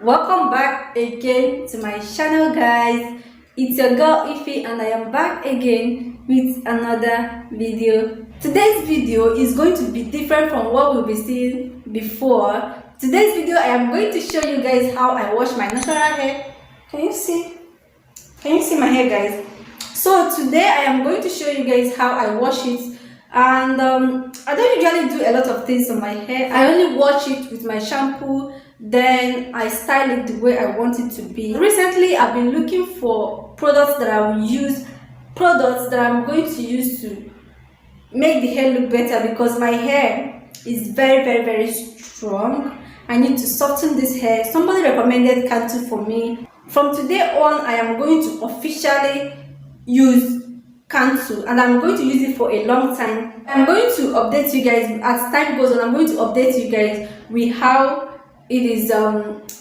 Welcome back again to my channel, guys. It's your girl Ify and I am back again with another video. Today's video is going to be different from what we'll be seeing before. Today's video I am going to show you guys how I wash my natural hair. Can you see? Can you see my hair, guys? So today I am going to show you guys how I wash it, and I don't usually do a lot of things on my hair. I only wash it with my shampoo, then I style it the way I want it to be. Recently I've been looking for products that I will use, products that I'm going to use to make the hair look better, because my hair is very strong. I need to soften this hair. Somebody recommended Cantu for me. From today on I am going to officially use Cantu, and I'm going to use it for a long time. I'm going to update you guys as time goes on. I'm going to update you guys with how it is,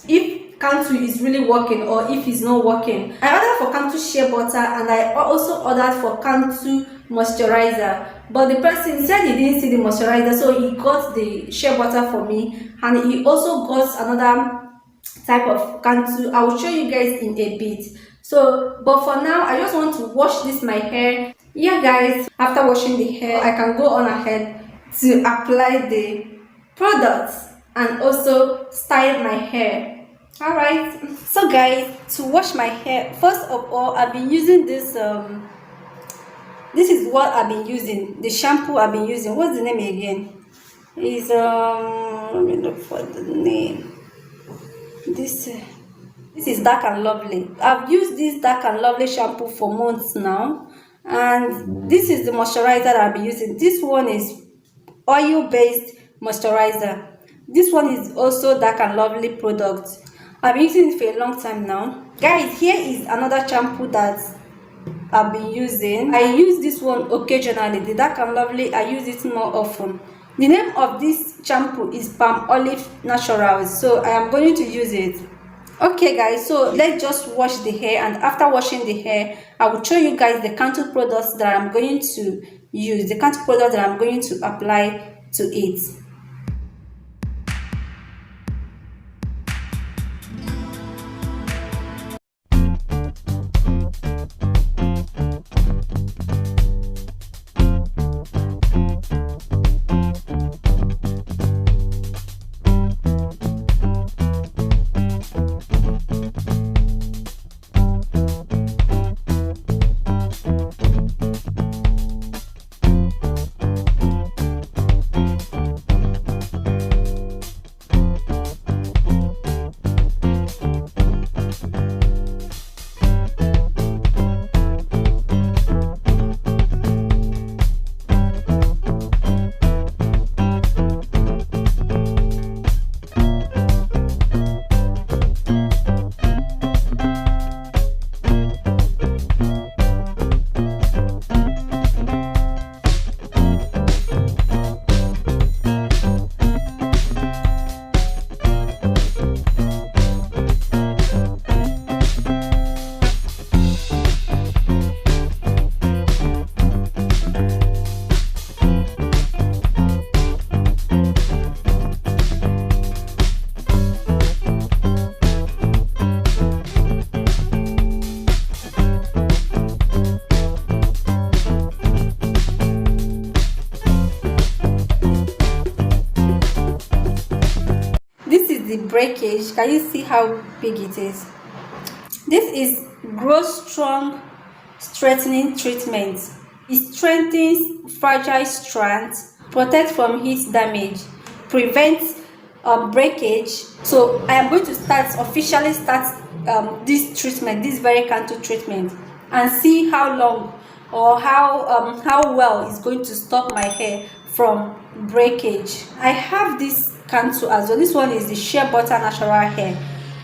if Cantu is really working or if it's not working. I ordered for Cantu shea butter and I also ordered for Cantu moisturizer, but the person said he didn't see the moisturizer, so he got the shea butter for me, and he also got another type of Cantu. I will show you guys in a bit. So but for now I just want to wash this my hair. Yeah guys, after washing the hair I can go on ahead to apply the products and also style my hair. All right, so guys, to wash my hair, first of all I've been using this this is what I've been using, the shampoo I've been using. What's the name again? Is let me look for the name. This is Dark and Lovely. I've used this Dark and Lovely shampoo for months now, and this is the moisturizer that I'll be using. This one is oil-based moisturizer. This one is also Dark and Lovely product. I've been using it for a long time now. Guys, here is another shampoo that I've been using. I use this one occasionally. The Dark and Lovely, I use it more often. The name of this shampoo is Palm Olive Naturals, so I am going to use it. Okay guys, so let's just wash the hair, and after washing the hair I will show you guys the Cantu products that I'm going to use, the Cantu products that I'm going to apply to it. The breakage, can you see how big it is? This is Grow Strong Straightening Treatment. It strengthens fragile strands, protects from heat damage, prevents breakage. So I am going to officially start this treatment, this very Cantu treatment, and see how long or how well it's going to stop my hair from breakage. I have this Cantu as well. This one is the shea butter natural hair.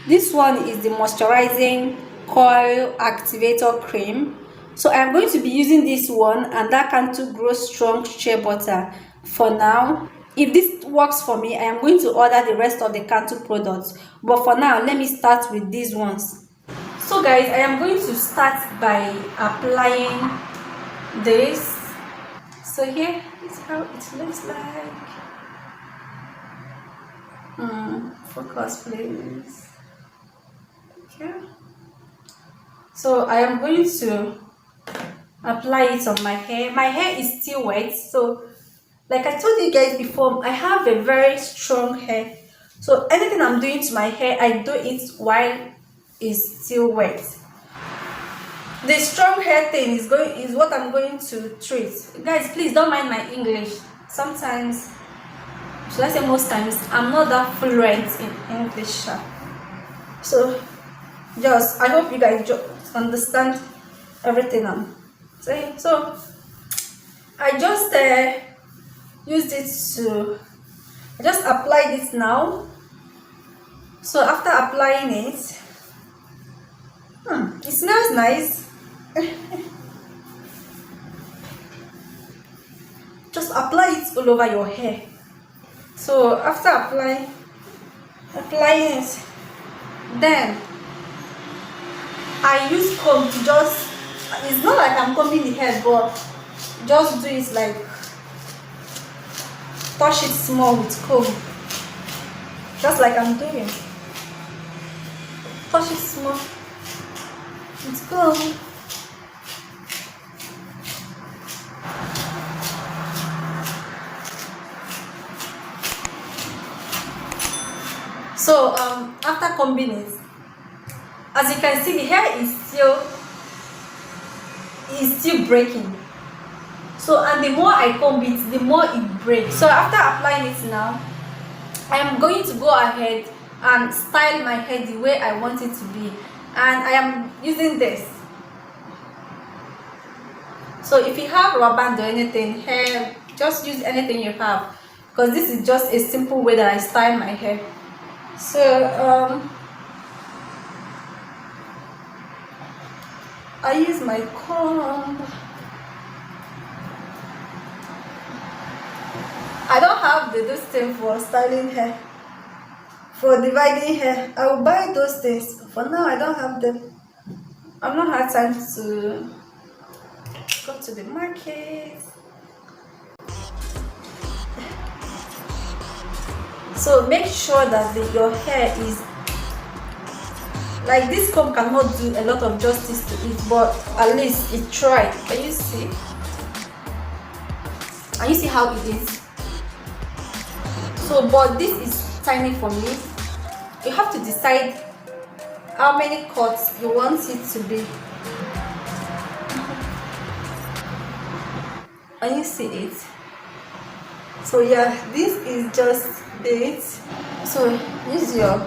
This one is the moisturizing coil activator cream. So I'm going to be using this one and that Cantu Grow Strong shea butter for now. If this works for me, I am going to order the rest of the Cantu products, but for now let me start with these ones. So guys, I am going to start by applying this. So here is how it looks like. Focus please. So I am going to apply it on my hair. My hair is still wet, so like I told you guys before, I have a very strong hair. So anything I'm doing to my hair, I do it while it's still wet. The strong hair thing is what I'm going to treat. Guys, please don't mind my English. Sometimes, should I say most times, I'm not that fluent in English. So just, I hope you guys just understand everything I'm saying. So I just used it to, I just applied it now. So after applying it, it smells nice. Just apply it all over your hair. So after applying it, then I use comb to just, it's not like I'm combing the hair, but just do it like, touch it small with comb, just like I'm doing. Touch it small with comb. So after combing it, as you can see, the hair is still breaking. So, and the more I comb it, the more it breaks. So after applying it now, I am going to go ahead and style my hair the way I want it to be, and I am using this. So if you have rubber band or anything, hair, just use anything you have, because this is just a simple way that I style my hair. So I use my comb. I don't have this thing for styling hair, for dividing hair. I will buy those things. For now, I don't have them. I've not had time to go to the market. So make sure that your hair is like, this comb cannot do a lot of justice to it, but at least it tried. Can you see? And you see how it is? So, but this is tiny for me. You have to decide how many cuts you want it to be. And you see it? So yeah, this is just it. So use your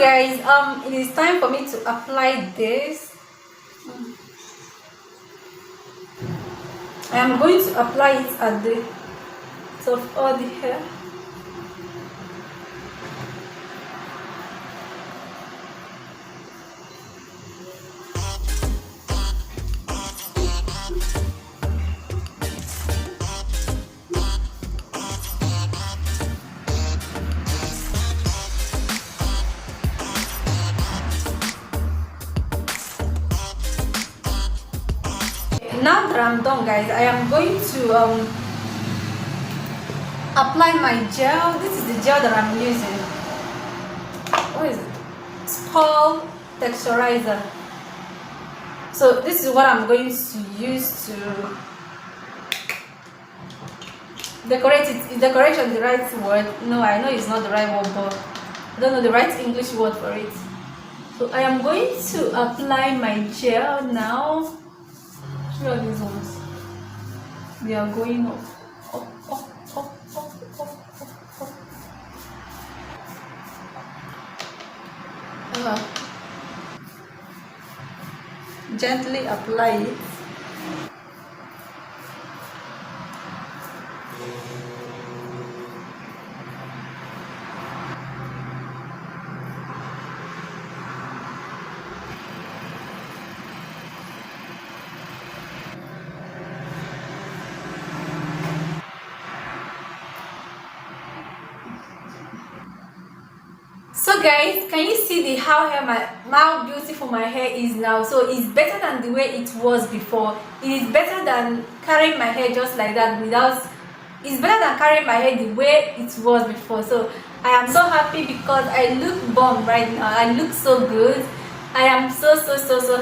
guys, it is time for me to apply this. I am going to apply it at the top of all the hair. now that I'm done, guys, I am going to apply my gel. This is the gel that I'm using. What is it? It's called texturizer. So this is what I'm going to use to decorate it. Is decoration the right word? No, I know it's not the right word, but I don't know the right English word for it. So I am going to apply my gel now. Show you these ones. They are going up, up, up, up, up, up, up, up. Gently apply it. So guys, can you see how beautiful my hair is now? So it's better than the way it was before. It is better than carrying my hair just like that without. It's better than carrying my hair the way it was before. So I am so happy because I look bomb right now. I look so good. I am so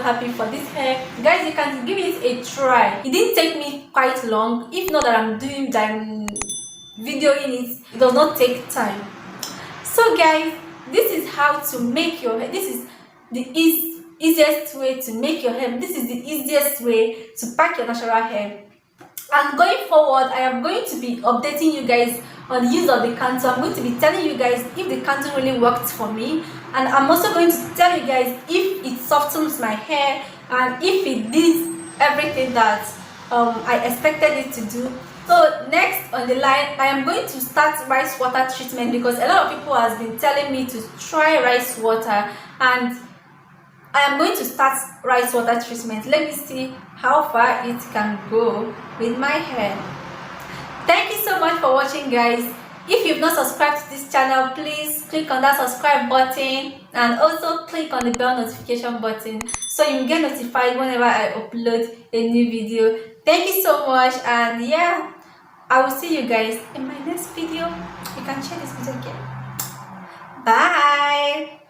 happy for this hair. Guys, you can give it a try. It didn't take me quite long. If not that I'm videoing it, it does not take time. So guys, this is how to make your hair. This is the easiest way to make your hair. This is the easiest way to pack your natural hair. And going forward, I am going to be updating you guys on the use of the contour. I'm going to be telling you guys if the contour really worked for me, and I'm also going to tell you guys if it softens my hair and if it did everything that I expected it to do. So next on the line, I am going to start rice water treatment because a lot of people has been telling me to try rice water, and I am going to start rice water treatment. Let me see how far it can go with my hair. Thank you so much for watching, guys. If you've not subscribed to this channel, please click on that subscribe button and also click on the bell notification button so you get notified whenever I upload a new video. Thank you so much, and yeah, I will see you guys in my next video. You can share this video again. Bye.